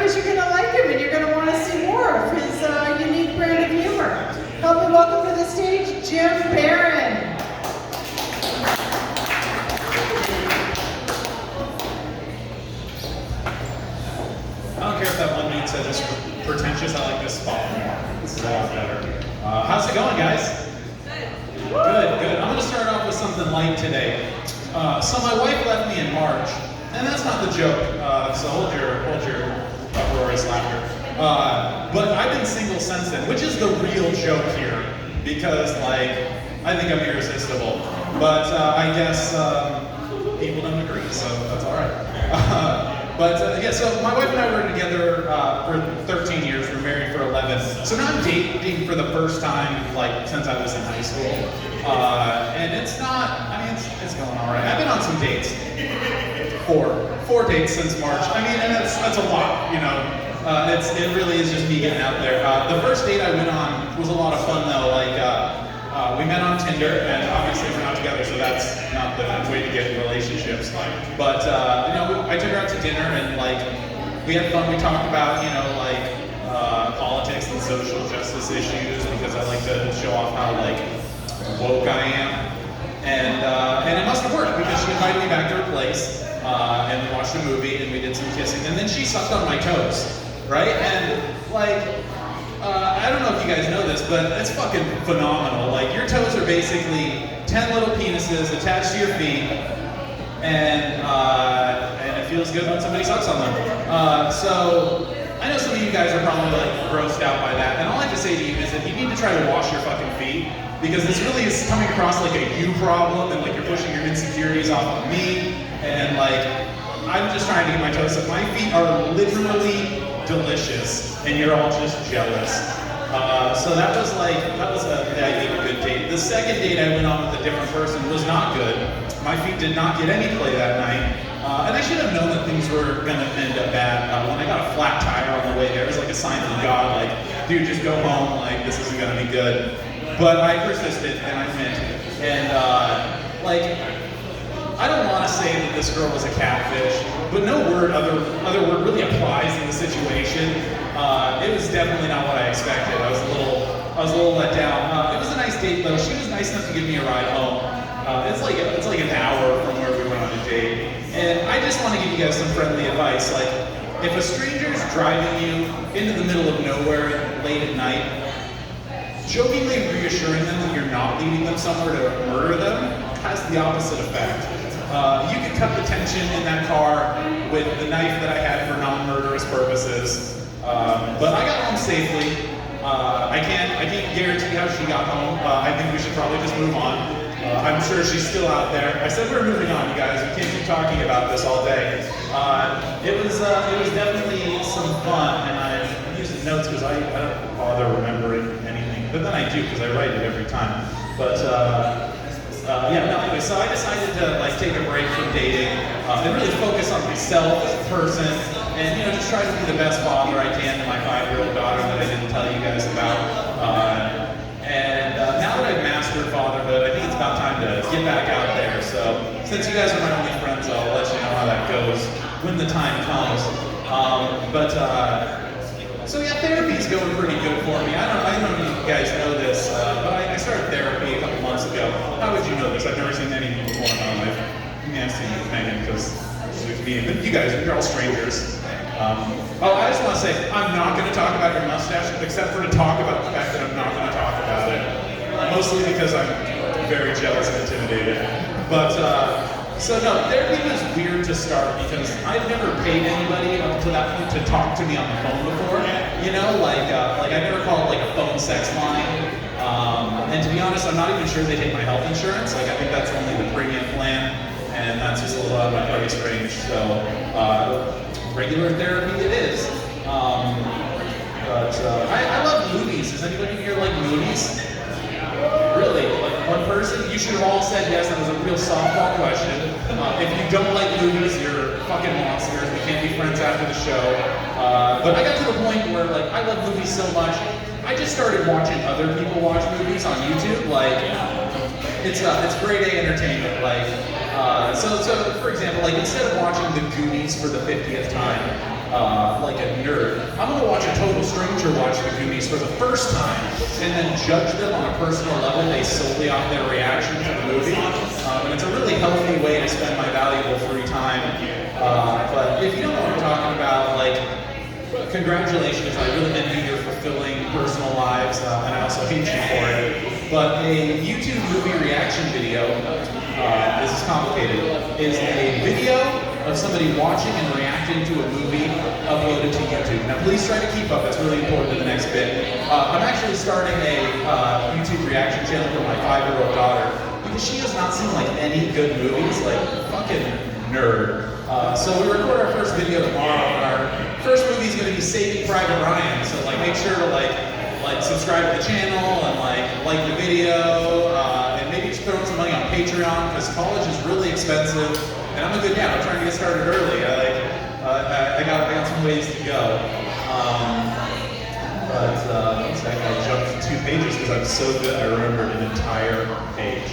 viewers, you're going to like him and you're going to want to see more of his unique brand of humor. Help me welcome to the stage, Jim Barron. I don't care if that one dude said this pretentious, I like this spot more. This is a lot better. How's it going, guys? Good. I'm going to start off with something light today. So my wife left me in March, and that's not the joke, so hold your uproarious laughter. But I've been single since then, which is the real joke here, because like, I think I'm irresistible. But I guess people don't agree, so that's alright. Yeah, so my wife and I were together for 13 years, we're married for 11. So now I'm dating for the first time, like, since I was in high school. And it's not, I mean, it's going all right. I've been on some dates. Four dates since March. I mean, and that's a lot, you know. It really is just me getting out there. The first date I went on was a lot of fun though. Like, we met on Tinder, and obviously we're not together, so that's not the way to get in relationships. But you know, I took her out to dinner, and like, we had fun. We talked about, you know, like politics and social justice issues, because I like to show off how like woke I am. And it must have worked, because she invited me back to her place, and we watched a movie, and we did some kissing, and then she sucked on my toes, right? And like, I don't know if you guys know this, but it's fucking phenomenal. Like, your toes are basically 10 little penises attached to your feet, and it feels good when somebody sucks on them. So I know some of you guys are probably like grossed out by that, and all I have to say to you is that you need to try to wash your fucking feet, because this really is coming across like a you problem, and like you're pushing your insecurities off of me, and like, I'm just trying to get my toes up. My feet are literally delicious, and you're all just jealous. So that was I think a good date. The second date I went on with a different person was not good. My feet did not get any play that night, and I should have known that things were gonna end up bad. When I got a flat tire on the way there, it was like a sign from God, like, dude, just go home, like, this isn't gonna be good. But I persisted, and I went, and like, I don't want to say that this girl was a catfish, but no other word really applies in the situation. It was definitely not what I expected. I was a little let down. It was a nice date though. She was nice enough to give me a ride home. It's like an hour from where we went on a date. And I just want to give you guys some friendly advice. Like, if a stranger's driving you into the middle of nowhere late at night, jokingly reassuring them that you're not leading them somewhere to murder them has the opposite effect. You can cut the tension in that car with the knife that I had for non-murderous purposes. But I got home safely. I can't guarantee how she got home. I think we should probably just move on. I'm sure she's still out there. I said we're moving on, you guys. We can't keep talking about this all day. It was definitely some fun, and I'm using notes because I don't bother remembering anything. But then I do, because I write it every time. But anyway, so I decided to like take a break from dating and really focus on myself as a person, and you know, just try to be the best father I can to my 5-year-old daughter that I didn't tell you guys about. Now that I've mastered fatherhood, I think it's about time to get back out there. So since you guys are my only friends, I'll let you know how that goes when the time comes. So yeah, therapy's going pretty good for me. I don't know if you guys know this, but I started therapy a couple months ago. How would you know this? I've never seen anything before in my life. I'm asking you, Megan, because she's me. But you guys, you're all strangers. I just want to say, I'm not going to talk about your mustache, except for to talk about the fact that I'm not going to talk about it. Mostly because I'm very jealous and intimidated. But, so no, therapy was weird to start because I'd never paid anybody up to that point to talk to me on the phone before. You know, like I never called like a phone sex line. And to be honest, I'm not even sure they take my health insurance. Like, I think that's only the premium plan, and that's just a little out of my price range. So, regular therapy it is. I love movies. Does anybody here like movies? Really? Like one person? You should have all said yes. That was a real softball question. If you don't like movies, you're fucking monsters. We can't be friends after the show. But I got to the point where like I love movies so much, I just started watching other people watch movies on YouTube. Like it's grade A entertainment. Like so for example, like instead of watching The Goonies for the 50th time, like a nerd. I'm gonna watch a total stranger watch the Goonies for the first time and then judge them on a personal level based solely off their reaction to the movie. And it's a really healthy way to spend my valuable free time. But if you don't know what I'm talking about, like, congratulations, I really envy your fulfilling personal lives, and I also hate you for it. But a YouTube movie reaction video, this is complicated, is a video of somebody watching and reacting to a movie uploaded to YouTube. Now please try to keep up, that's really important in the next bit. I'm actually starting a YouTube reaction channel for my 5-year-old daughter, because she has not seen like any good movies, like fucking nerd. So we record our first video tomorrow, and our first movie is going to be Saving Private Ryan. So like, make sure to like subscribe to the channel and like the video, and maybe just throw in some money on Patreon because college is really expensive. And I'm a good dad. I'm trying to get started early. I got some ways to go. One second, I jumped 2 pages because I'm so good. I remembered an entire page.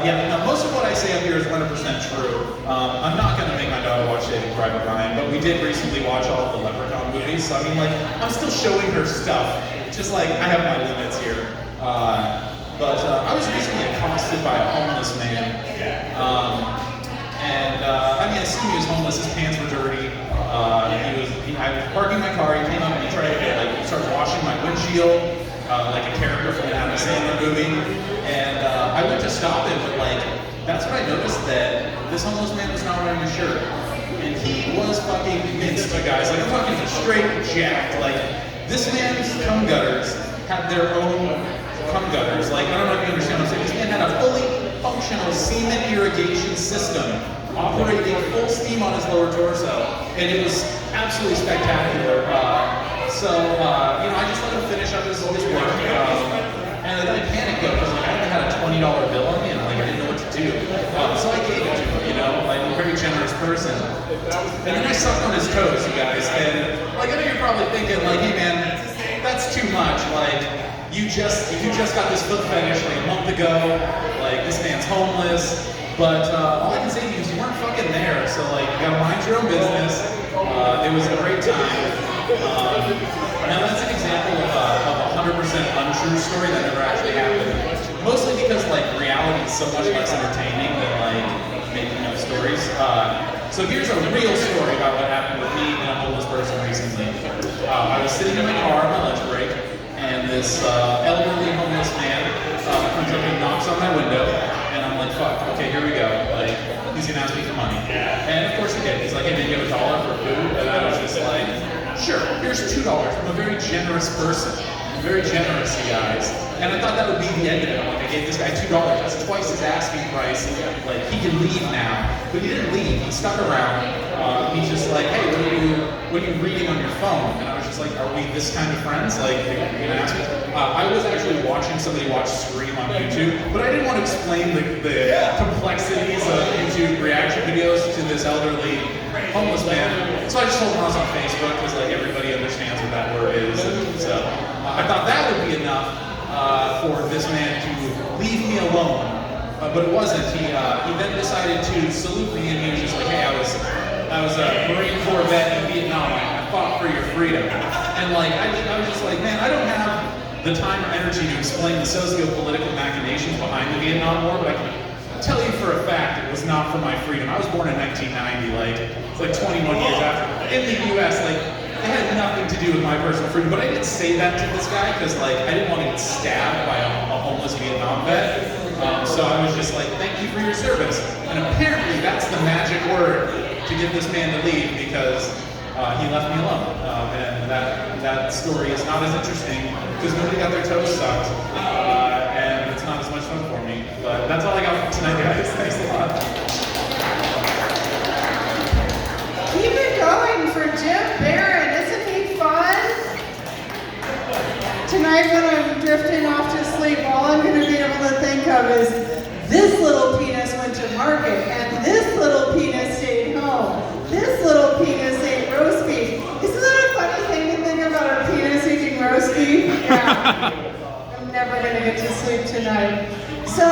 Yeah, now most of what I say up here is 100% true. I'm not going to make my daughter watch Saving Private Ryan, but we did recently watch all of the Leprechaun movies, so I mean, like, I'm still showing her stuff, just like I have my limits here. I was recently accosted by a homeless man, I assume he was homeless, his pants were dirty. I was parking my car, he came up and he tried to start washing my windshield, like a character from an Adam Sandler movie. And I went to stop him, but that's when I noticed that this homeless man was not wearing a shirt. And he was fucking minced, you guys. Like, I'm talking straight jacked. Like, this man's cum gutters had their own cum gutters. Like, I don't know if you understand what I'm saying. This man had a fully functional semen irrigation system operating full steam on his lower torso. And it was absolutely spectacular. I just let him finish up his work. And then I panicked though, because I only had a $20 bill on me, and I didn't know what to do. So I gave it to him, I'm a very generous person. And then I sucked on his toes, you guys, and I know you're probably thinking, hey man, that's too much. You just got this foot fetish a month ago. This man's homeless. But all I can say to you is you weren't fucking there, so you gotta mind your own business. It was a great time. Now that's an example of a 100% untrue story that never actually happened. Mostly because reality is so much less entertaining than making up stories. So here's a real story about what happened with me and a homeless person recently. I was sitting in my car on my lunch break, and this elderly homeless man comes up and knocks on my window, and I'm like, fuck, okay, here we go. He's gonna ask me for money. And of course he did. He's like, hey man, you have $1 for food? And I was just like, sure, here's $2. I'm a very generous person. I'm very generous, you guys. And I thought that would be the end of it. I gave this guy $2. That's twice his asking price. He can leave now. But he didn't leave. He stuck around. He's just like, hey, what are you reading on your phone? And I was just like, are we this kind of friends? You're gonna ask me? I was actually watching somebody watch Scream on YouTube, but I didn't want to explain the complexities of YouTube reaction videos to this elderly homeless man. So I just told him I was on Facebook, because everybody understands what that word is. And so I thought that would be enough for this man to leave me alone. But it wasn't. He then decided to salute me, and he was just like, hey, I was a Marine Corps vet in Vietnam. I fought for your freedom. And I was just like, man, I don't have the time or energy to explain the socio-political machinations behind the Vietnam War, but I can tell you for a fact it was not for my freedom. I was born in 1990, it's 21 years after. In the US, it had nothing to do with my personal freedom. But I didn't say that to this guy because I didn't want to get stabbed by a homeless Vietnam vet. So I was just like, thank you for your service. And apparently that's the magic word to get this man to leave, because he left me alone. And that story is not as interesting because nobody got their toes sucked. And it's not as much fun for me. But that's all I got for tonight, guys. Thanks a lot. Keep it going for Jim Barron. Isn't he fun? Tonight when I'm drifting off to sleep, all I'm going to be able to think of is this little penis went to market, and this little penis stayed home. This little penis ate roast beef. Isn't that a funny thing to think about, a penis eating roast beef? Yeah. I'm never going to get to sleep tonight. So,